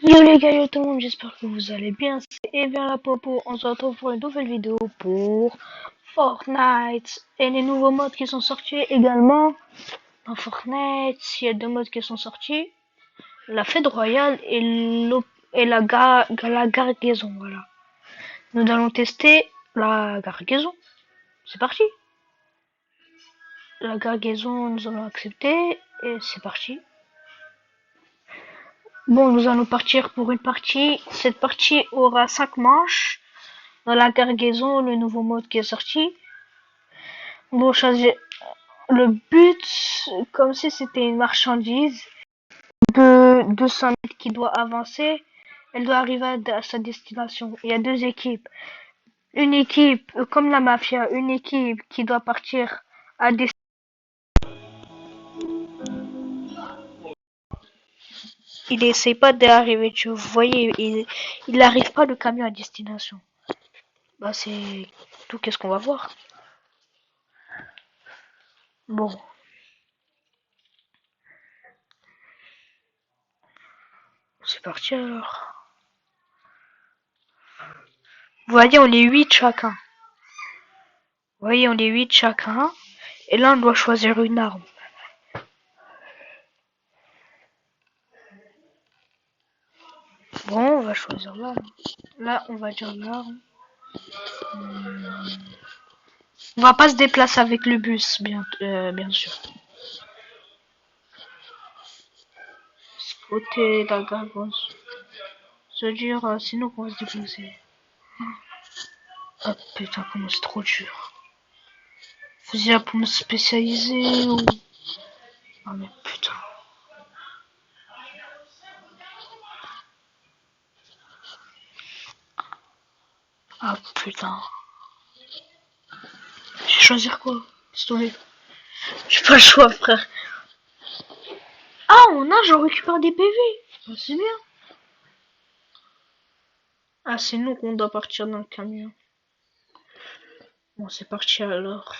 Yo les gars, yo tout le monde, j'espère que vous allez bien. C'est Evian la Popo. On se retrouve pour une nouvelle vidéo pour Fortnite. Et les nouveaux modes qui sont sortis également. Dans Fortnite, il y a deux modes qui sont sortis. La fête royale et la gargaison, voilà. Nous allons tester la gargaison. C'est parti. La gargaison, nous allons accepter. Et c'est parti. Bon, nous allons partir pour une partie. Cette partie aura 5 manches. Dans la cargaison, le nouveau mode qui est sorti. Bon, choisir le but, comme si c'était une marchandise de 200 mètres qui doit avancer. Elle doit arriver à sa destination. Il y a deux équipes. Une équipe, comme la mafia, une équipe qui doit partir à destination. Il essaie pas d'arriver, tu voyez, il n'arrive pas le camion à destination. Bah, c'est tout, qu'est-ce qu'on va voir? Bon, c'est parti alors. Vous voyez, on est 8 chacun. Vous voyez, on est 8 chacun. Et là, on doit choisir une arme. Bon, on va choisir l'arme. Là, on va dire l'arme. On va pas se déplacer avec le bus, bien sûr. Côté d'un gargouille. C'est dur, sinon on va se déplacer. Ah putain, comment c'est trop dur. Faisais pour me spécialiser ou... Ah mais putain. Ah putain. Je vais choisir quoi? Laisse tomber. J'ai pas le choix, frère. Ah, on a, j'en récupère des PV. Ah, c'est bien. Ah, c'est nous qu'on doit partir dans le camion. Bon, c'est parti alors.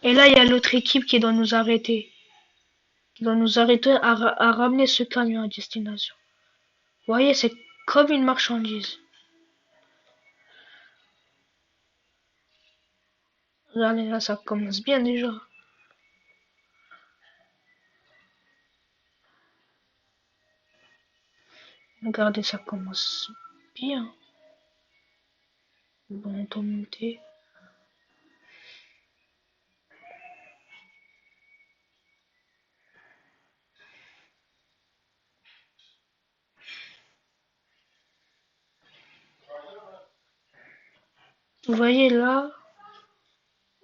Et là, il y a l'autre équipe qui doit nous arrêter. Qui doit nous arrêter à ramener ce camion à destination. Vous voyez, c'est comme une marchandise. Regardez, là, ça commence bien déjà. Regardez, ça commence bien. Bon, on doit monter. Vous voyez là,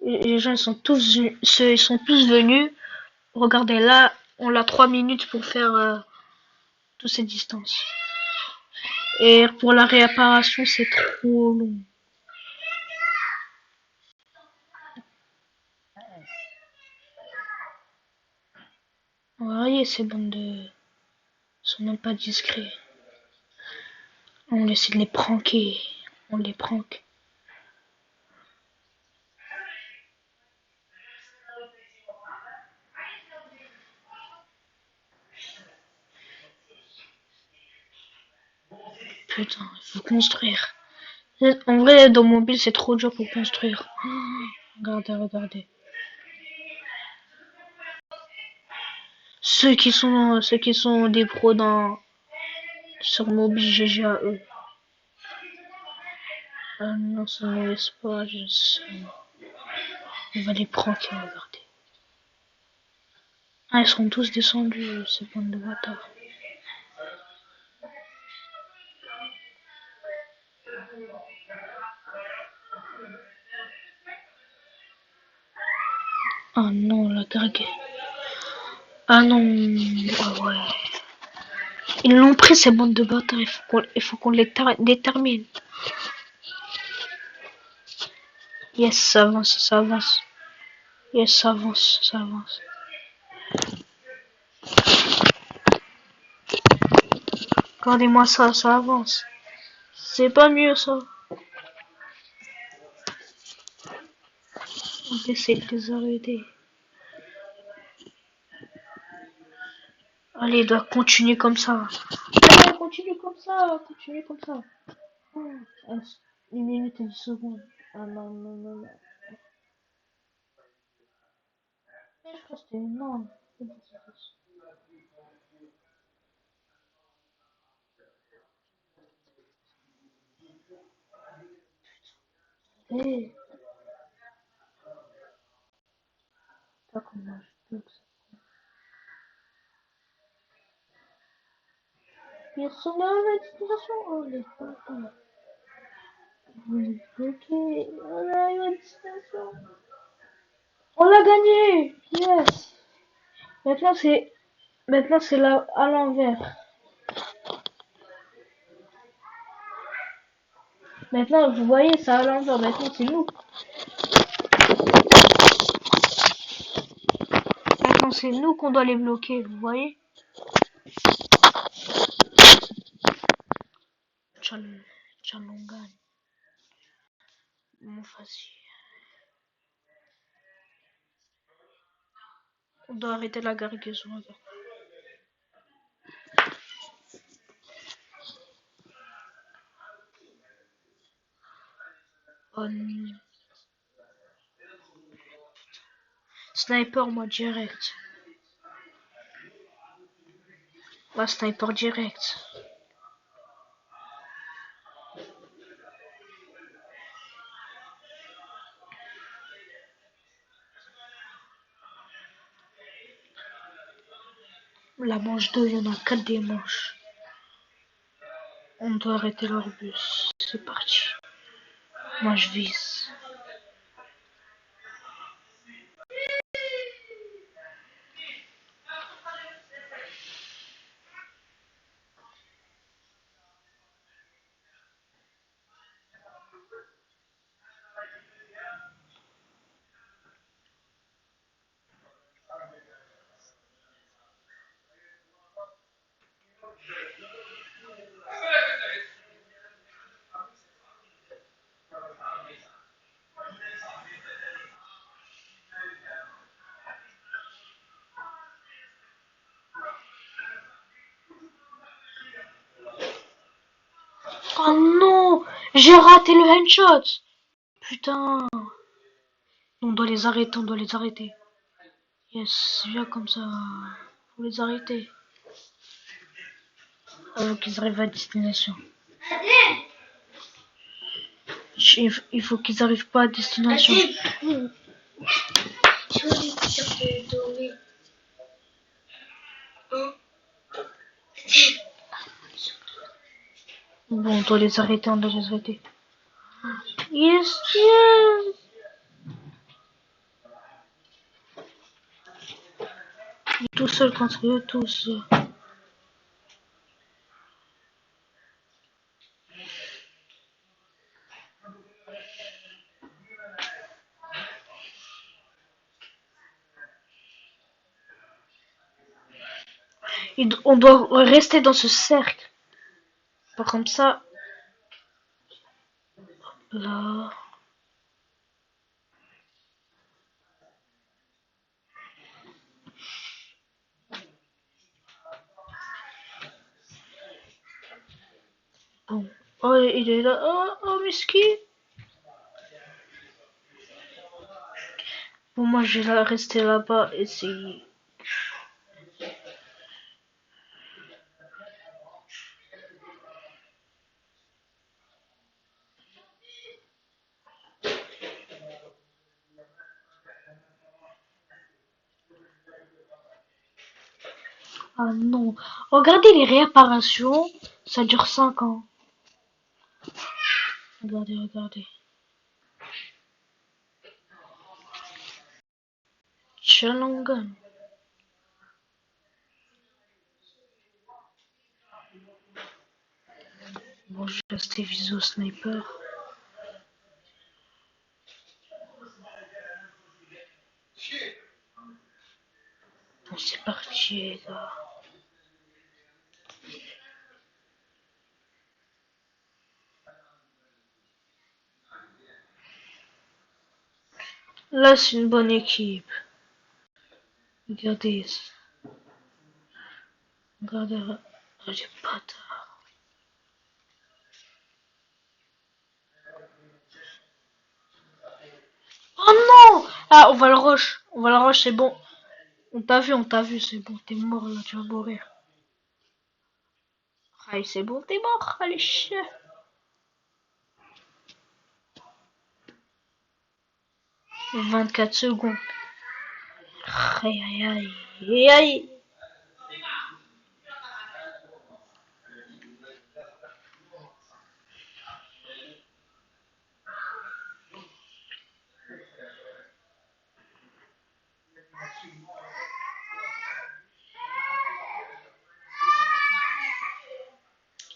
les gens ils sont ils sont tous venus. Regardez là, on a 3 minutes pour faire toutes ces distances. Et pour la réparation, c'est trop long. Vous voyez, ces bandes de sont même pas discrets. On essaie de les pranker. On les prank. Putain, il faut construire. En vrai, dans mon build, c'est trop dur pour construire. Oh, regardez, regardez. Ceux qui sont des pros sur mobile, GG à eux. Ah non, ça ne me laisse pas, je sais. On va les pranker, regardez. Ah, ils sont tous descendus, ces bandes de bâtards. Ah non, la cargue. Ah non, ah ouais. Ils l'ont pris, ces bandes de bâtards, il faut qu'on les termine. Yes, ça avance, ça avance. Yes, ça avance, ça avance. Regardez-moi ça, ça avance. C'est pas mieux ça. On essaie de les arrêter. Allez, il doit continuer comme ça. Allez, continue comme ça, continue comme ça. Oh, 1 minute et 10 secondes. Ah non, non, non, non. Je crois que c'était... Non. Hé, pas comment je peux que ça. Ils sont là, la destination. Oh, les putains. Vous êtes bloqués. On arrive à destination. On l'a gagné. Yes. Maintenant, c'est... Maintenant, c'est là, à l'envers. Maintenant, vous voyez, c'est à l'envers. Maintenant, c'est nous. Maintenant, c'est nous qu'on doit les bloquer, vous voyez. Chalongan. Mon facile. On doit arrêter la gargaison. On... Sniper, moi, direct. Ouais, sniper direct. La manche 2, il y en a 4 des manches. On doit arrêter leur bus. C'est parti. Moi, je vise. Oh non! J'ai raté le headshot! Putain! On doit les arrêter, on doit les arrêter. Yes, viens comme ça. Faut les arrêter. Avant qu'ils arrivent à destination. Il faut qu'ils arrivent pas à destination. Bon, on doit les arrêter, on doit les arrêter. Yes, yes! Il est tout seul contre eux tous. On doit rester dans ce cercle. Pas comme ça. Là. Bon. Oh, il est là. Oh, oh, Miski. Bon, moi, je vais rester là-bas, essayer. Ah non. Regardez les réparations. Ça dure 5 ans. Regardez, regardez. Chalongan. Bon, je reste les visos sniper. Bon, c'est parti, les gars. Là, c'est une bonne équipe. Regardez. Regardez, oh, les bâtards. Oh non! Ah, on va le rush, c'est bon. On t'a vu, c'est bon, t'es mort là, tu vas mourir. Allez, c'est bon, t'es mort, allez, chien. 24 secondes. Aïe, aïe, aïe, aïe, aïe.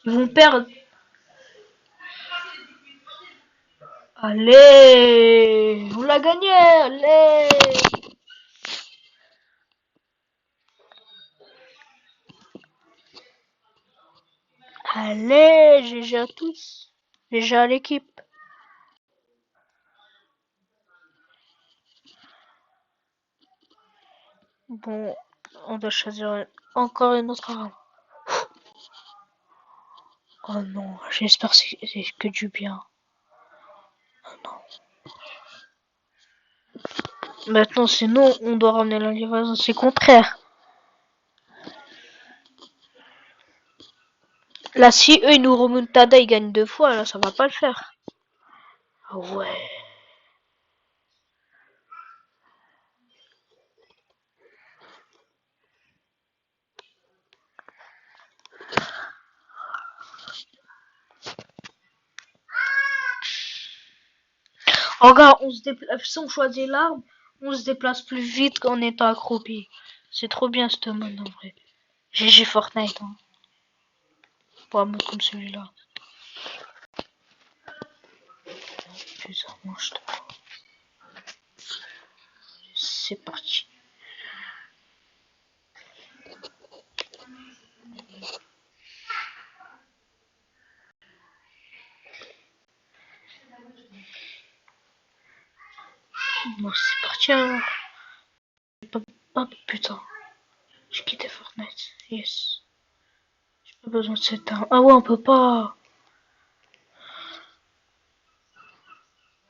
Ils vont perdre. Allez, on l'a gagné, allez. Allez, GG à tous. GG à l'équipe. Bon, on doit choisir encore une autre arme. Oh non, j'espère que c'est que du bien. Oh non. Maintenant, sinon, on doit ramener la livraison. C'est contraire. Là, si eux, ils nous remontada, ils gagnent 2 fois, là, ça va pas le faire. Ah ouais. Oh, regarde, on se déplace, si on choisit l'arme, on se déplace plus vite qu'en étant accroupi. C'est trop bien, ce mode, en vrai. GG Fortnite, hein. Pour un mode comme celui-là. Putain, mange-toi. C'est parti. Bon, c'est parti alors. Oh putain, j'ai quitté Fortnite. Yes. J'ai pas besoin de cette arme. Ah ouais, on peut pas.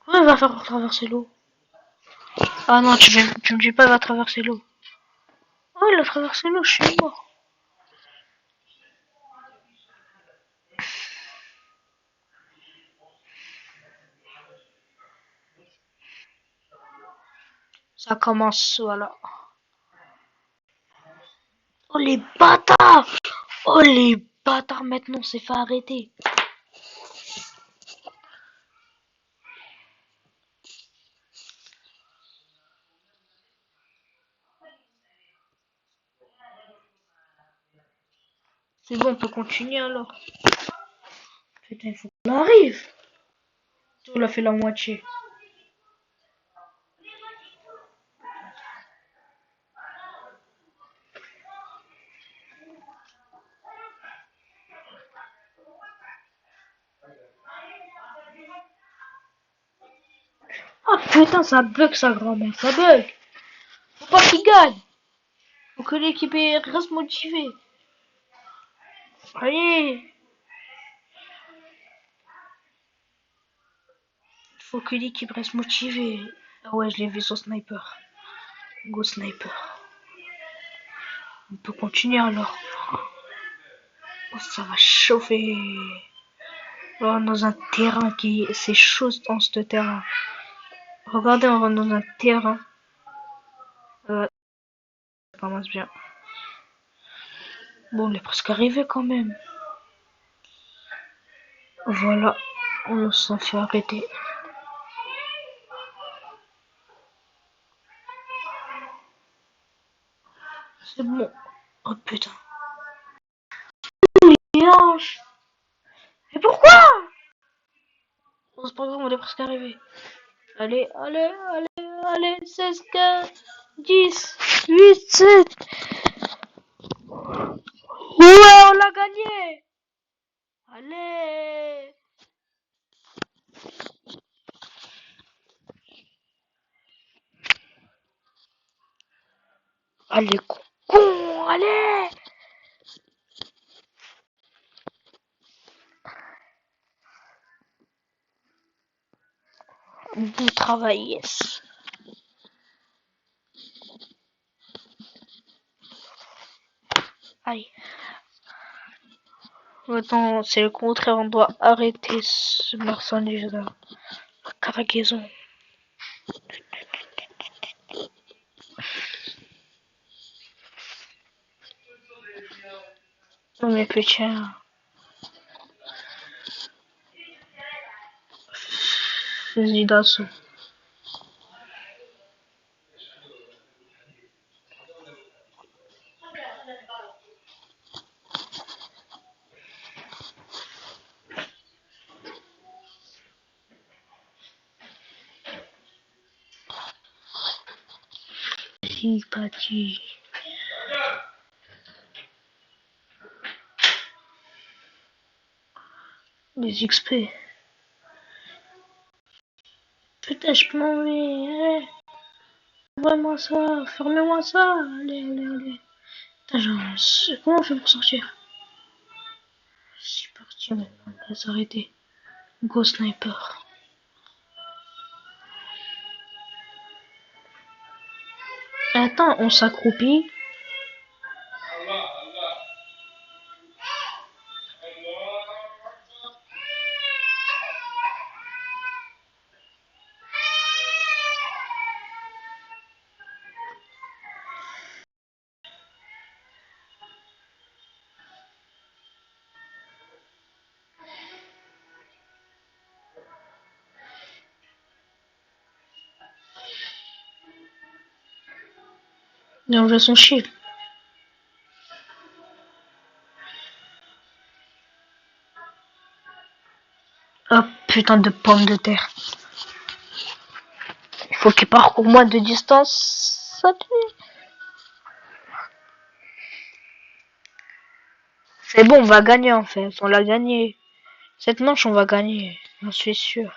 Ouais, il va faire traverser l'eau. Ah non, tu me dis pas, il va traverser l'eau. Oh, il a traversé l'eau, je suis mort. Ça commence, voilà. Oh les bâtards! Oh les bâtards, maintenant c'est fait arrêter. C'est bon, on peut continuer alors. Putain, il faut qu'on arrive. On l'a fait la moitié. Ah putain, ça bug sa grand-mère, ça bug. Faut pas qu'il gagne. Faut que l'équipe reste motivée. Allez. Faut que l'équipe reste motivée. Ah ouais, je l'ai vu son sniper. Go sniper. On peut continuer alors. Oh, ça va chauffer. On rentre dans un terrain qui... C'est chaud dans ce terrain. Regardez, on rentre dans un terrain. Ça commence bien. Bon, on est presque arrivé quand même. Voilà. On s'en fait arrêter. C'est bon. Oh putain. Les hanches. Mais pourquoi? Bon, c'est pas grave, on est presque arrivé. Allez, allez, allez, allez. 16, 15, 10, 8, 7. Ouais, on l'a gagné. Allez. Allez, con, allez. Bon travail, yes. Aïe. Maintenant, c'est le contraire, on doit arrêter ce marchandage-là. Cargaison. Non mais putain. Fusil d'assaut. Sympathie. Les XP. Putain, je peux m'enlever. Envoie-moi ça. Fermez-moi ça. Allez, allez, allez. Putain, comment on fait pour sortir? C'est parti maintenant. On va s'arrêter. Go sniper. Attends, on s'accroupit. Et on veut son shield. Oh putain de pomme de terre. Il faut qu'il parcourt moins de distance. C'est bon, on va gagner en fait. On l'a gagné. Cette manche, on va gagner. J'en suis sûr.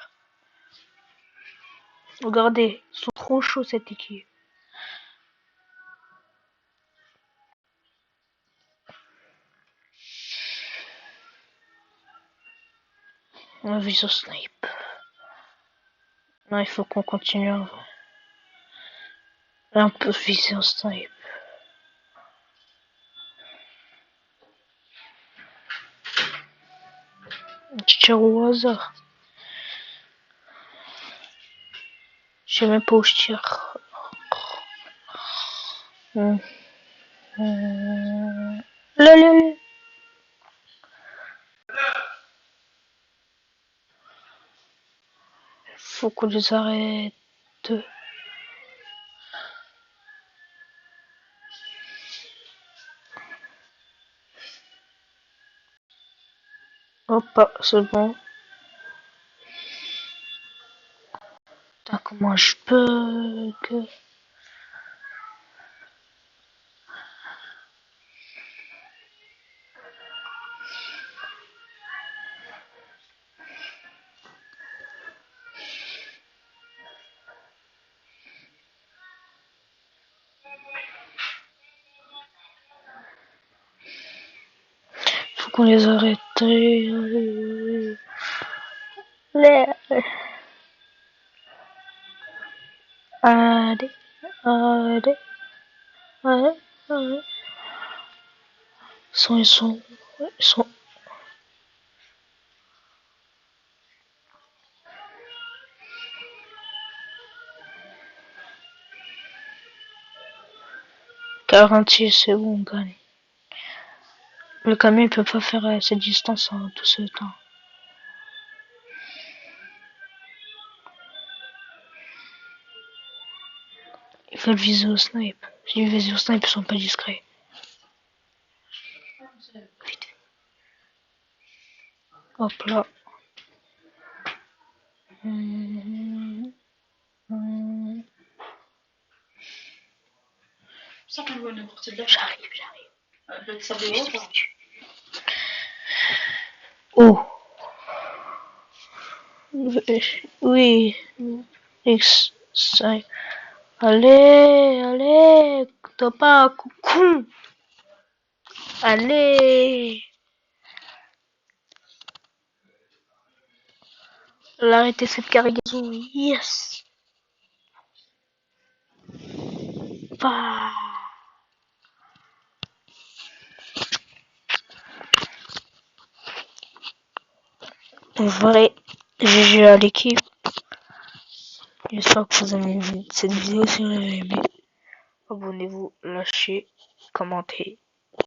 Regardez, ils sont trop chauds cette équipe. On a vu ce snipe. Non, il faut qu'on continue. Un peu viser au snipe. Je tire au hasard. Je sais même pas où je tire. Là, là, là. Faut qu'on les arrête. Hop, c'est bon. Putain, comment je peux que... Faut qu'on les arrête. Les... Allez, allez, allez, allez. Ils sont 46, c'est bon, on gagne. Le camion il peut pas faire cette distance en tout ce temps. Il faut le viser au snipe. Si le viser au snipe, ils sont pas discrets. Vite. Hop là. J'arrive. Oh. Oui. X. 5. Allez, allez. T'as pas un coucou. Allez. l'arrêter cette cargaison. Yes. Bah. Vrai GG à l'équipe. J'espère que vous avez aimé cette vidéo. Si vous avez aimé, abonnez-vous, lâchez, commentez.